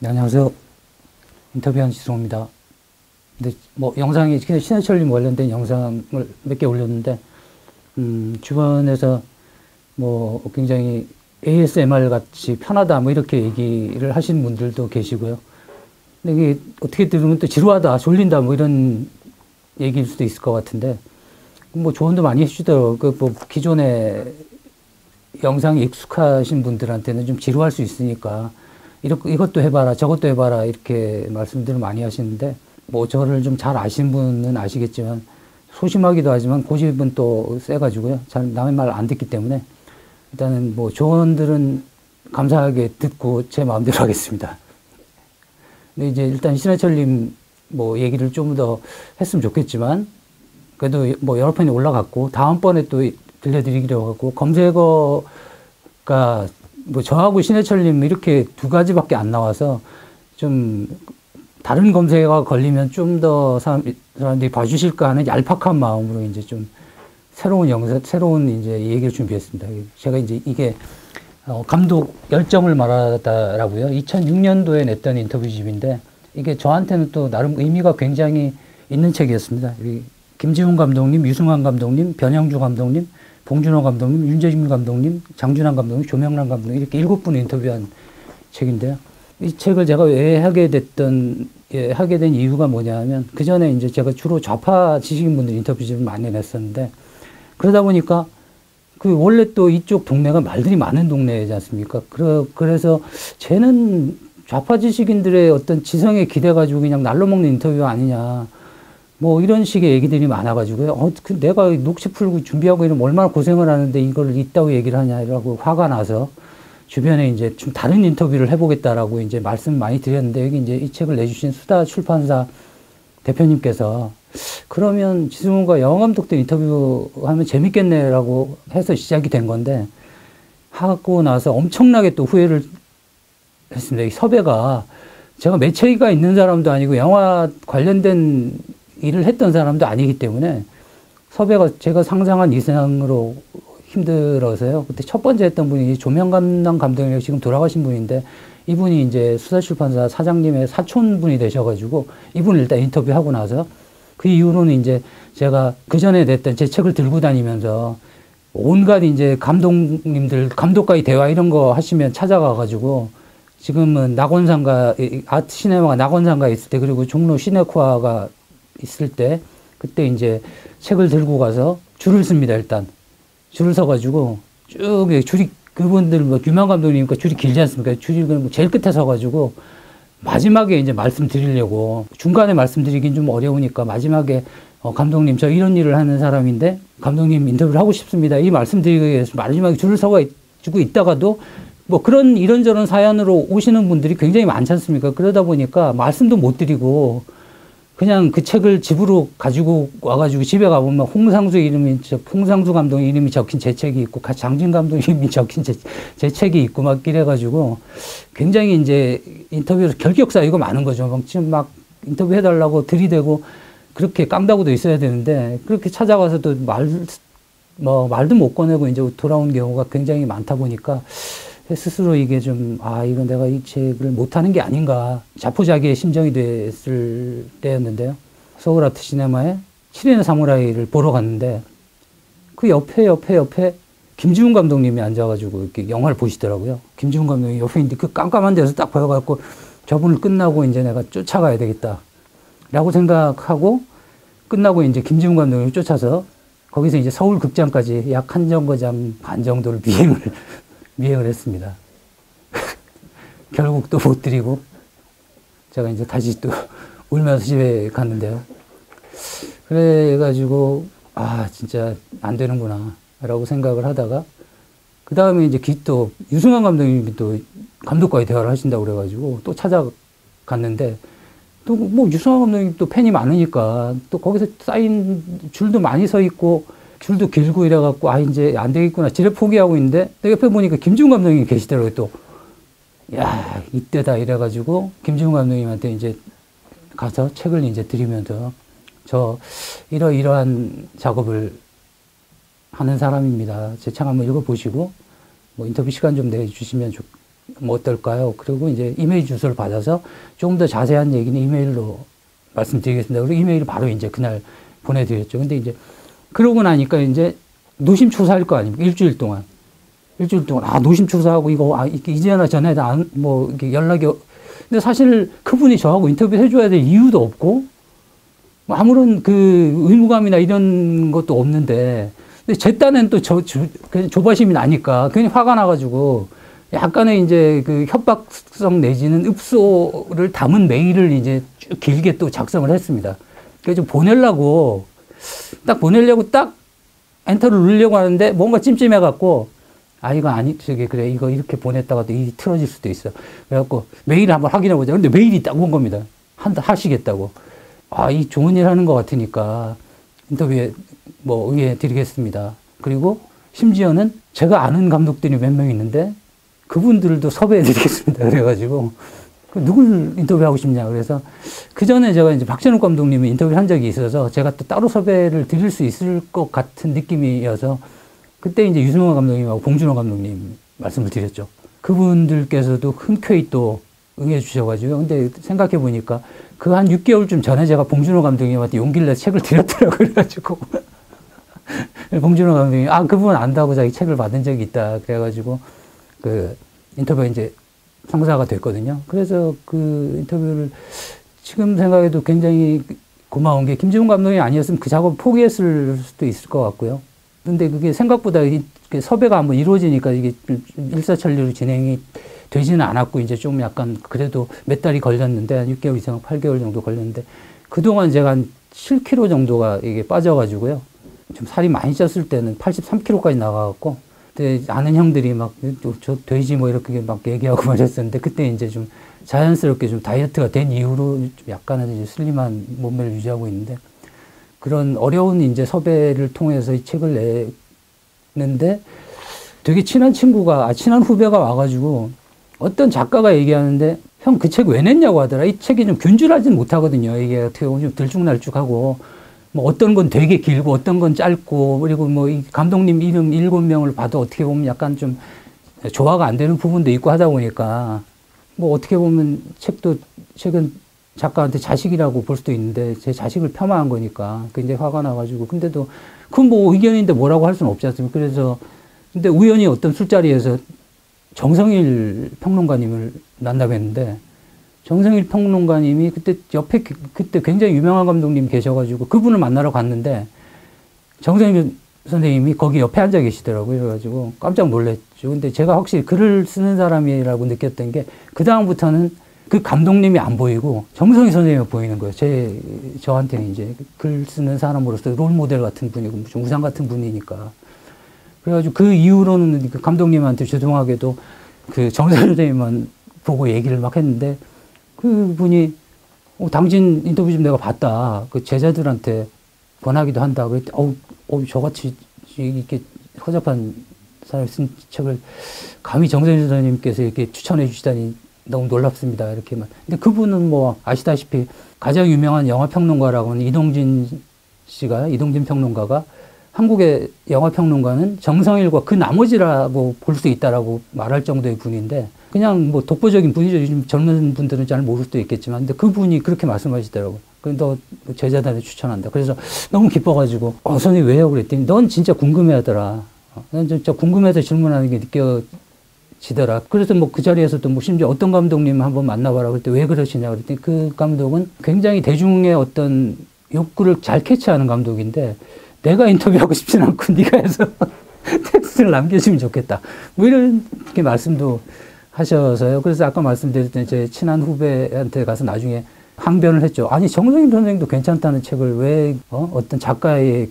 네, 안녕하세요. 인터뷰한 지성입니다. 근데 뭐 영상이 신해철님 관련된 영상을 몇 개 올렸는데 주변에서 뭐 굉장히 ASMR 같이 편하다 뭐 이렇게 얘기를 하시는 분들도 계시고요. 근데 이게 어떻게 들으면 또 지루하다, 졸린다 뭐 이런 얘기일 수도 있을 것 같은데 뭐 조언도 많이 해주더라고요. 그 뭐 기존에 영상이 익숙하신 분들한테는 좀 지루할 수 있으니까 이것도 해봐라, 저것도 해봐라, 이렇게 말씀들을 많이 하시는데, 뭐, 저를 좀 잘 아시는 분은 아시겠지만, 소심하기도 하지만, 고집은 또 세가지고요. 잘 남의 말 안 듣기 때문에, 일단은 뭐, 조언들은 감사하게 듣고 제 마음대로 하겠습니다. 근데 이제 일단 신해철님 뭐, 얘기를 좀 더 했으면 좋겠지만, 그래도 뭐, 여러 편이 올라갔고, 다음번에 또 들려드리기로 하고, 검색어가 뭐 저하고 신해철님 이렇게 두 가지밖에 안 나와서 좀 다른 검색어가 걸리면 좀 더 사람들이 봐주실까 하는 얄팍한 마음으로 이제 좀 새로운 영상, 새로운 이제 얘기를 준비했습니다. 제가 이제 이게 감독 열정을 말하다라고요. 2006년도에 냈던 인터뷰집인데 이게 저한테는 또 나름 의미가 굉장히 있는 책이었습니다. 김지훈 감독님, 유승환 감독님, 변영주 감독님, 봉준호 감독님, 윤재준 감독님, 장준환 감독님, 조명란 감독님 이렇게 7분 인터뷰한 책인데요. 이 책을 제가 왜 하게 된 이유가 뭐냐면 그 전에 이제 제가 주로 좌파 지식인분들 인터뷰집을 많이 냈었는데 그러다 보니까 그 원래 또 이쪽 동네가 말들이 많은 동네이지 않습니까? 그래서 쟤는 좌파 지식인들의 어떤 지성에 기대 가지고 그냥 날로 먹는 인터뷰 아니냐. 뭐 이런 식의 얘기들이 많아가지고요. 내가 녹취 풀고 준비하고 이러면 얼마나 고생을 하는데 이걸 있다고 얘기를 하냐라고 화가 나서 주변에 이제 좀 다른 인터뷰를 해보겠다라고 이제 말씀 많이 드렸는데 여기 이제 이 책을 내주신 수다 출판사 대표님께서 그러면 지승훈과 영화감독들 인터뷰하면 재밌겠네라고 해서 시작이 된 건데 하고 나서 엄청나게 또 후회를 했습니다. 이 섭외가 제가 매체가 있는 사람도 아니고 영화 관련된 일을 했던 사람도 아니기 때문에 섭외가 제가 상상한 이상으로 힘들어서요. 그때 첫 번째 했던 분이 조명감독 감독이라고 지금 돌아가신 분인데 이분이 이제 수사출판사 사장님의 사촌분이 되셔가지고 이분을 일단 인터뷰하고 나서 그 이후로는 이제 제가 그 전에 냈던 제 책을 들고 다니면서 온갖 이제 감독님들, 감독과의 대화 이런 거 하시면 찾아가가지고 지금은 낙원상가, 아트 시네마가 낙원상가에 있을 때 그리고 종로 시네코아가 있을 때 그때 이제 책을 들고 가서 줄을 씁니다. 일단 줄을 서가지고 쭉 줄이 그분들 뭐 유명 감독님이니까 줄이 길지 않습니까? 줄이 제일 끝에 서가지고 마지막에 이제 말씀드리려고 중간에 말씀드리긴 좀 어려우니까 마지막에 감독님 저 이런 일을 하는 사람인데 감독님 인터뷰를 하고 싶습니다. 이 말씀드리기 위해서 마지막에 줄을 서가지고 있다가도 뭐 그런 이런저런 사연으로 오시는 분들이 굉장히 많지 않습니까? 그러다 보니까 말씀도 못 드리고 그냥 그 책을 집으로 가지고 와가지고 집에 가보면 홍상수 감독 이름이 적힌 제 책이 있고, 장진 감독 이름이 적힌 제 책이 있고, 막 이래가지고 굉장히 이제 인터뷰에서 결격 사유가 많은 거죠. 막 지금 막 인터뷰 해달라고 들이대고 그렇게 깡다구도 있어야 되는데 그렇게 찾아가서도 말도 못 꺼내고 이제 돌아온 경우가 굉장히 많다 보니까 스스로 이게 좀, 이건 내가 이 책을 못하는 게 아닌가. 자포자기의 심정이 됐을 때였는데요. 서울 아트 시네마에 7인의 사무라이를 보러 갔는데, 그 옆에 김지훈 감독님이 앉아가지고 이렇게 영화를 보시더라고요. 김지훈 감독이 옆에 있는데 그 깜깜한 데서 딱 보여갖고 저분을 끝나고 이제 내가 쫓아가야 되겠다. 라고 생각하고, 끝나고 이제 김지훈 감독을 쫓아서 거기서 이제 서울 극장까지 약 한 정거장 반 정도를 미행을 했습니다. 결국 또 못 드리고 제가 이제 다시 또 울면서 집에 갔는데요. 그래가지고 진짜 안 되는구나 라고 생각을 하다가 그 다음에 이제 또 유승환 감독님이 또 감독과의 대화를 하신다고 그래가지고 또 찾아갔는데 또 뭐 유승환 감독님 또 팬이 많으니까 또 거기서 쌓인 줄도 많이 서 있고 줄도 길고 이래갖고 이제 안 되겠구나 지레 포기하고 있는데 또 옆에 보니까 김지훈 감독님이 계시더라고요. 또 이때다 이래가지고 김지훈 감독님한테 이제 가서 책을 이제 드리면서 저 이러이러한 작업을 하는 사람입니다. 제 책 한번 읽어보시고 뭐 인터뷰 시간 좀 내주시면 뭐 어떨까요? 그리고 이제 이메일 주소를 받아서 조금 더 자세한 얘기는 이메일로 말씀드리겠습니다. 그리고 이메일을 바로 이제 그날 보내드렸죠. 근데 이제 그러고 나니까 이제 노심초사할 거 아닙니까? 일주일 동안, 노심초사하고 이거 이제나 전에 뭐 이렇게 연락이. 근데 사실 그분이 저하고 인터뷰 해줘야 될 이유도 없고 뭐 아무런 그 의무감이나 이런 것도 없는데, 근데 제 딴엔 또 조바심이 나니까 괜히 화가 나가지고 약간의 이제 그 협박성 내지는 읍소를 담은 메일을 이제 쭉 길게 또 작성을 했습니다. 그래서 좀 보내려고 딱 엔터를 누르려고 하는데 뭔가 찜찜해갖고, 그래, 이거 이렇게 보냈다가도 일이 틀어질 수도 있어. 그래갖고 메일을 한번 확인해보자. 근데 메일이 딱 온 겁니다. 하시겠다고. 이 좋은 일 하는 것 같으니까 인터뷰에 뭐 의뢰드리겠습니다. 그리고 심지어는 제가 아는 감독들이 몇 명 있는데 그분들도 섭외해드리겠습니다. 그래가지고 누굴 인터뷰하고 싶냐. 그래서 그 전에 제가 이제 박찬욱 감독님을 인터뷰를 한 적이 있어서 제가 또 따로 섭외를 드릴 수 있을 것 같은 느낌이어서 그때 이제 유승호 감독님하고 봉준호 감독님 말씀을 드렸죠. 그분들께서도 흔쾌히 또 응해 주셔가지고. 근데 생각해 보니까 그 한 6개월쯤 전에 제가 봉준호 감독님한테 용기를 내서 책을 드렸더라고요. 그래가지고 봉준호 감독님이 그분 안다고 자기 책을 받은 적이 있다. 그래가지고 그 인터뷰 이제 상사가 됐거든요. 그래서 그 인터뷰를 지금 생각해도 굉장히 고마운 게 김지훈 감독이 아니었으면 그 작업 포기했을 수도 있을 것 같고요. 근데 그게 생각보다 섭외가 한번 이루어지니까 이게 일사천리로 진행이 되지는 않았고, 이제 좀 약간 그래도 몇 달이 걸렸는데, 한 6개월 이상, 8개월 정도 걸렸는데, 그동안 제가 한 7kg 정도가 이게 빠져가지고요. 좀 살이 많이 쪘을 때는 83kg까지 나가갖고, 근데 아는 형들이 막, 저 돼지 뭐 이렇게 막 얘기하고 말했었는데, 그때 이제 좀 자연스럽게 좀 다이어트가 된 이후로 좀 약간은 이제 슬림한 몸매를 유지하고 있는데, 그런 어려운 이제 섭외를 통해서 이 책을 냈는데, 되게 친한 후배가 와가지고, 어떤 작가가 얘기하는데, 형, 그 책 왜 냈냐고 하더라. 이 책이 좀 균질하진 못하거든요. 이게 어떻게 보면 좀 들쭉날쭉하고, 뭐 어떤 건 되게 길고, 어떤 건 짧고, 그리고 뭐 이 감독님 이름 7명을 봐도 어떻게 보면 약간 좀 조화가 안 되는 부분도 있고 하다 보니까, 뭐 어떻게 보면 책은 작가한테 자식이라고 볼 수도 있는데, 제 자식을 폄하한 거니까 굉장히 화가 나가지고. 근데도, 그건 뭐 의견인데 뭐라고 할 수는 없지 않습니까? 그래서, 근데 우연히 어떤 술자리에서 정성일 평론가님을 만나뵀는데, 정성일 평론가님이 그때 옆에 그때 굉장히 유명한 감독님 계셔가지고 그분을 만나러 갔는데, 정성일 선생님이 거기 옆에 앉아 계시더라고요. 그래가지고 깜짝 놀랐죠. 근데 제가 확실히 글을 쓰는 사람이라고 느꼈던 게, 그다음부터는 그 감독님이 안 보이고 정성일 선생님이 보이는 거예요. 저한테는 이제 글 쓰는 사람으로서 롤 모델 같은 분이고, 좀 우상 같은 분이니까. 그래가지고 그 이후로는 그 감독님한테 죄송하게도 그 정선 선생님만 보고 얘기를 막 했는데, 그 분이 당신 인터뷰 좀 내가 봤다. 그 제자들한테 권하기도 한다. 그랬더니 저같이 이렇게 허접한 사람이 쓴 책을 감히 정선 선생님께서 이렇게 추천해 주시다니 너무 놀랍습니다. 이렇게만. 근데 그분은 뭐 아시다시피 가장 유명한 영화 평론가라고 하는 이동진 평론가가, 한국의 영화평론가는 정성일과 그 나머지라고 볼 수 있다라고 말할 정도의 분인데, 그냥 뭐 독보적인 분이죠. 요즘 젊은 분들은 잘 모를 수도 있겠지만, 근데 그분이 그렇게 말씀하시더라고요. 너 제자들한테 추천한다. 그래서 너무 기뻐가지고, 선생님 왜요? 그랬더니, 넌 진짜 궁금해 하더라. 난 진짜 궁금해서 질문하는 게 느껴지더라. 그래서 뭐 그 자리에서도 뭐 심지어 어떤 감독님 한번 만나봐라. 그럴 때 왜 그러시냐. 그랬더니 그 감독은 굉장히 대중의 어떤 욕구를 잘 캐치하는 감독인데, 내가 인터뷰하고 싶진 않고 네가 해서 텍스트를 남겨주면 좋겠다. 뭐 이렇게 말씀도 하셔서요. 그래서 아까 말씀드렸던 제 친한 후배한테 가서 나중에 항변을 했죠. 아니, 정성일 선생님도 괜찮다는 책을 왜 어떤 작가의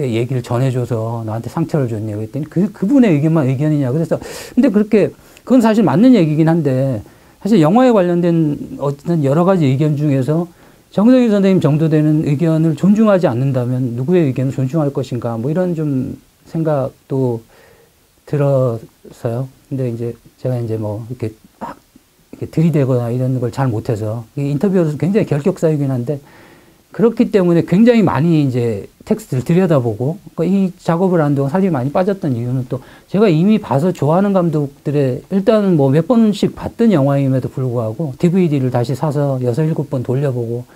얘기를 전해줘서 나한테 상처를 줬냐 그랬더니 그분의 의견만 의견이냐. 그래서 근데 그건 사실 맞는 얘기긴 한데, 사실 영화에 관련된 어떤 여러 가지 의견 중에서 정성일 선생님 정도 되는 의견을 존중하지 않는다면 누구의 의견을 존중할 것인가, 뭐 이런 좀 생각도 들어서요. 근데 이제 제가 이제 뭐 이렇게 들이대거나 이런 걸 잘 못해서, 인터뷰에서 굉장히 결격사유긴 한데, 그렇기 때문에 굉장히 많이 이제 텍스트를 들여다보고 이 작업을 하는 동안 살이 많이 빠졌던 이유는 또 제가 이미 봐서 좋아하는 감독들의 일단은 뭐 몇 번씩 봤던 영화임에도 불구하고 DVD를 다시 사서 6, 7번 돌려보고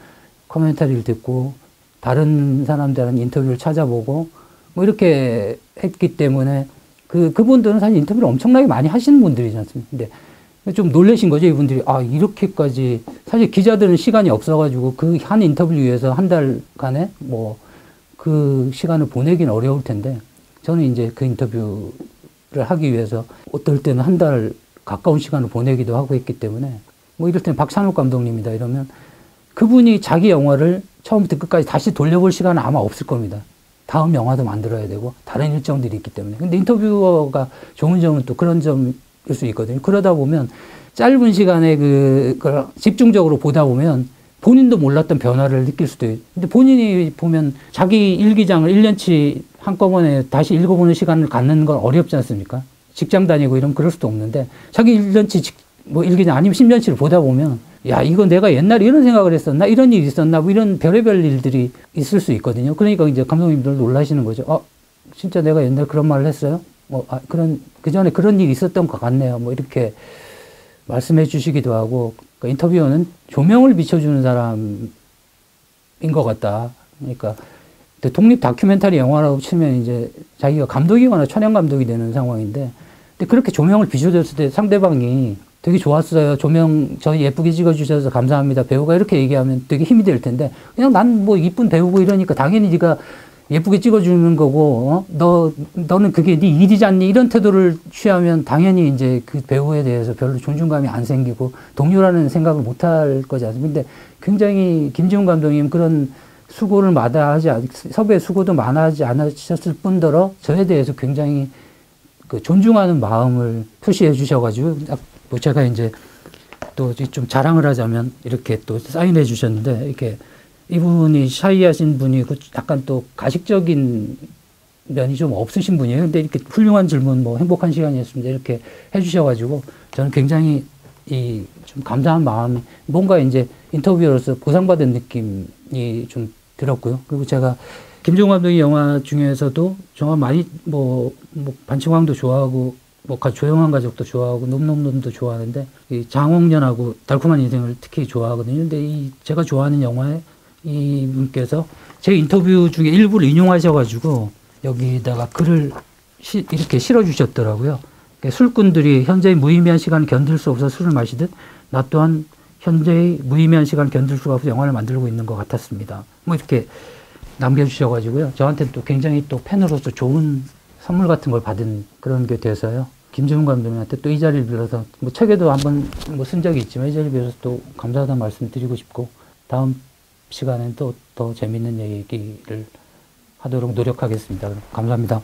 코멘터리를 듣고 다른 사람들은 인터뷰를 찾아보고 뭐 이렇게 했기 때문에 그분들은 사실 인터뷰를 엄청나게 많이 하시는 분들이지 않습니까? 근데 좀 놀라신 거죠, 이분들이. 아, 이렇게까지. 사실 기자들은 시간이 없어가지고 그 한 인터뷰를 위해서 한 달간에 뭐 그 시간을 보내기는 어려울 텐데 저는 이제 그 인터뷰를 하기 위해서 어떨 때는 한 달 가까운 시간을 보내기도 하고 했기 때문에 뭐 이럴 때는 박찬욱 감독님이다 이러면 그분이 자기 영화를 처음부터 끝까지 다시 돌려볼 시간은 아마 없을 겁니다. 다음 영화도 만들어야 되고 다른 일정들이 있기 때문에. 근데 인터뷰어가 좋은 점은 또 그런 점일 수 있거든요. 그러다 보면 짧은 시간에 그걸 집중적으로 보다 보면 본인도 몰랐던 변화를 느낄 수도 있어요. 근데 본인이 보면 자기 일기장을 1년치 한꺼번에 다시 읽어보는 시간을 갖는 건 어렵지 않습니까? 직장 다니고 이러면 그럴 수도 없는데 자기 1년치 뭐 일기장 아니면 10년치를 보다 보면 야, 이거 내가 옛날에 이런 생각을 했었나? 이런 일이 있었나? 뭐 이런 별의별 일들이 있을 수 있거든요. 그러니까 이제 감독님들 놀라시는 거죠. 진짜 내가 옛날에 그런 말을 했어요? 그 전에 그런 일이 있었던 것 같네요. 뭐 이렇게 말씀해 주시기도 하고, 그러니까 인터뷰어는 조명을 비춰주는 사람인 것 같다. 그러니까 독립 다큐멘터리 영화라고 치면 이제 자기가 감독이거나 촬영 감독이 되는 상황인데, 근데 그렇게 조명을 비춰줬을 때 상대방이 되게 좋았어요. 조명 저 예쁘게 찍어주셔서 감사합니다. 배우가 이렇게 얘기하면 되게 힘이 될 텐데, 그냥 난 뭐 이쁜 배우고 이러니까 당연히 네가 예쁘게 찍어주는 거고, 너는 그게 네 일이지 않니? 이런 태도를 취하면 당연히 이제 그 배우에 대해서 별로 존중감이 안 생기고 동료라는 생각을 못 할 거지 않습니까? 근데 굉장히 김지훈 감독님 그런 수고를 섭외 수고도 마다하지 않으셨을 뿐더러 저에 대해서 굉장히 그 존중하는 마음을 표시해 주셔가지고, 뭐 제가 이제 또 좀 자랑을 하자면 이렇게 또 사인해 주셨는데, 이렇게 이분이 샤이하신 분이 약간 또 가식적인 면이 좀 없으신 분이에요. 근데 이렇게 훌륭한 질문, 뭐 행복한 시간이었습니다. 이렇게 해주셔가지고 저는 굉장히 좀 감사한 마음이 뭔가 이제 인터뷰로서 보상받은 느낌이 좀 들었고요. 그리고 제가 김정은 감독의 영화 중에서도 정말 많이 반치광도 좋아하고 조용한 가족도 좋아하고 놈놈놈도 좋아하는데 이 장홍련하고 달콤한 인생을 특히 좋아하거든요. 근데 제가 좋아하는 영화에 이분께서 제 인터뷰 중에 일부를 인용하셔가지고 여기다가 글을 이렇게 실어주셨더라고요. 그러니까 술꾼들이 현재의 무의미한 시간을 견딜 수 없어 술을 마시듯 나 또한 현재의 무의미한 시간을 견딜 수가 없어 영화를 만들고 있는 것 같았습니다. 뭐 이렇게 남겨주셔가지고요. 저한테 또 굉장히 또 팬으로서 좋은 선물 같은 걸 받은 그런 게 돼서요. 김지훈 감독님한테 또 이 자리를 빌어서 뭐 책에도 한번 쓴 적이 있지만 이 자리를 빌어서 또 감사하다는 말씀 드리고 싶고 다음 시간엔 또 더 재밌는 얘기를 하도록 노력하겠습니다. 감사합니다.